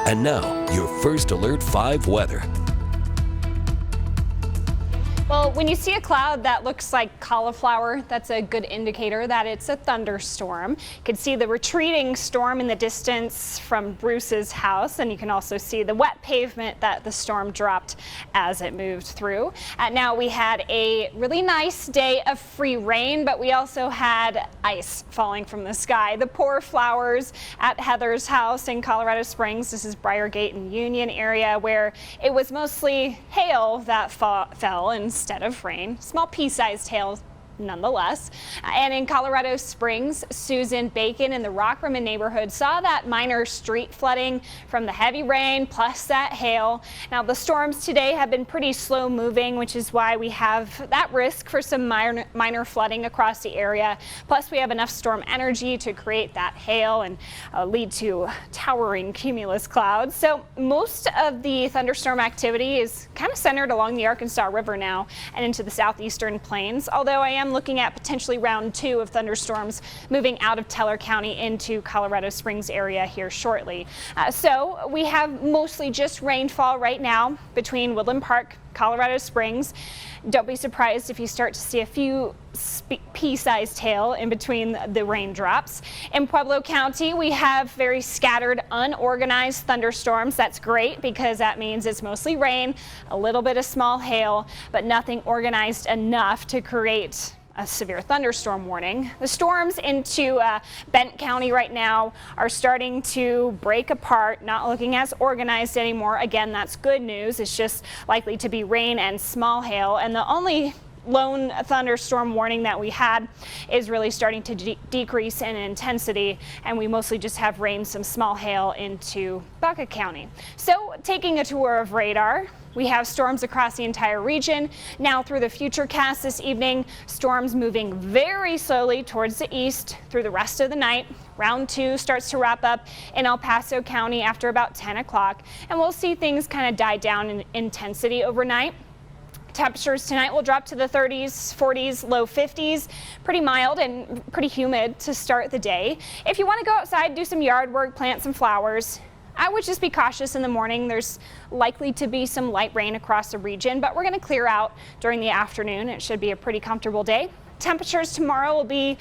And now, your first Alert 5 weather. Well, when you see a cloud that looks like cauliflower, that's a good indicator that it's a thunderstorm. You can see the retreating storm in the distance from Bruce's house, and you can also see the wet pavement that the storm dropped as it moved through. Now we had a really nice day of free rain, but we also had ice falling from the sky. The poor flowers at Heather's house in Colorado Springs. This is Briargate and Union area, where it was mostly hail that fell instead of rain. Small pea-sized hail nonetheless. And in Colorado Springs, Susan Bacon in the Rockrimmon neighborhood saw that minor street flooding from the heavy rain plus that hail. Now the storms today have been pretty slow moving, which is why we have that risk for some minor flooding across the area. Plus we have enough storm energy to create that hail and lead to towering cumulus clouds. So most of the thunderstorm activity is kind of centered along the Arkansas River now and into the southeastern plains, although I am looking at potentially round 2 of thunderstorms moving out of Teller County into Colorado Springs area here shortly. So we have mostly just rainfall right now between Woodland Park, Colorado Springs. Don't be surprised if you start to see a few pea-sized hail in between the raindrops. In Pueblo County, we have very scattered, unorganized thunderstorms. That's great because that means it's mostly rain, a little bit of small hail, but nothing organized enough to create a severe thunderstorm warning. The storms into Bent County right now are starting to break apart, not looking as organized anymore. Again, that's good news. It's just likely to be rain and small hail, and the only lone thunderstorm warning that we had is really starting to decrease in intensity, and we mostly just have rain, some small hail into Baca County. So taking a tour of radar, we have storms across the entire region. Now through the futurecast this evening, storms moving very slowly towards the east through the rest of the night. Round 2 starts to wrap up in El Paso County after about 10 o'clock, and we'll see things kind of die down in intensity overnight. Temperatures tonight will drop to the 30s, 40s, low 50s. Pretty mild and pretty humid to start the day. If you want to go outside, do some yard work, plant some flowers, I would just be cautious in the morning. There's likely to be some light rain across the region, but we're going to clear out during the afternoon. It should be a pretty comfortable day. Temperatures tomorrow will be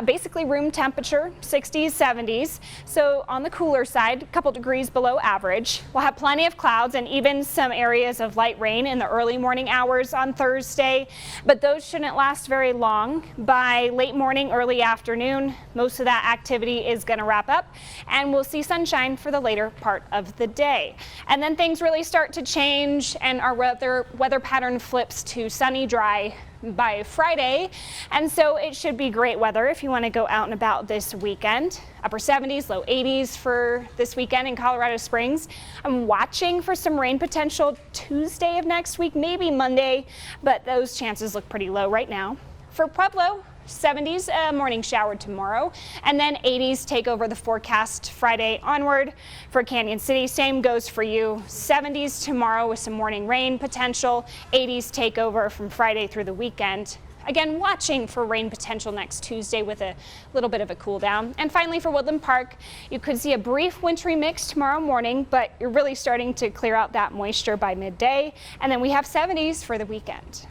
basically room temperature, 60s, 70s. So on the cooler side, a couple degrees below average. We'll have plenty of clouds and even some areas of light rain in the early morning hours on Thursday, but those shouldn't last very long. By late morning, early afternoon, most of that activity is going to wrap up, and we'll see sunshine for the later part of the day. And then things really start to change, and our weather pattern flips to sunny, dry by Friday, and so it should be great weather if you want to go out and about this weekend. Upper 70s, low 80s for this weekend in Colorado Springs. I'm watching for some rain potential Tuesday of next week, maybe Monday, but those chances look pretty low right now. For Pueblo, 70s, morning shower tomorrow, and then 80s take over the forecast Friday onward. For Canyon City, same goes for you. 70s tomorrow with some morning rain potential. 80s take over from Friday through the weekend. Again, watching for rain potential next Tuesday with a little bit of a cool down. And finally for Woodland Park, you could see a brief wintry mix tomorrow morning, but you're really starting to clear out that moisture by midday. And then we have 70s for the weekend.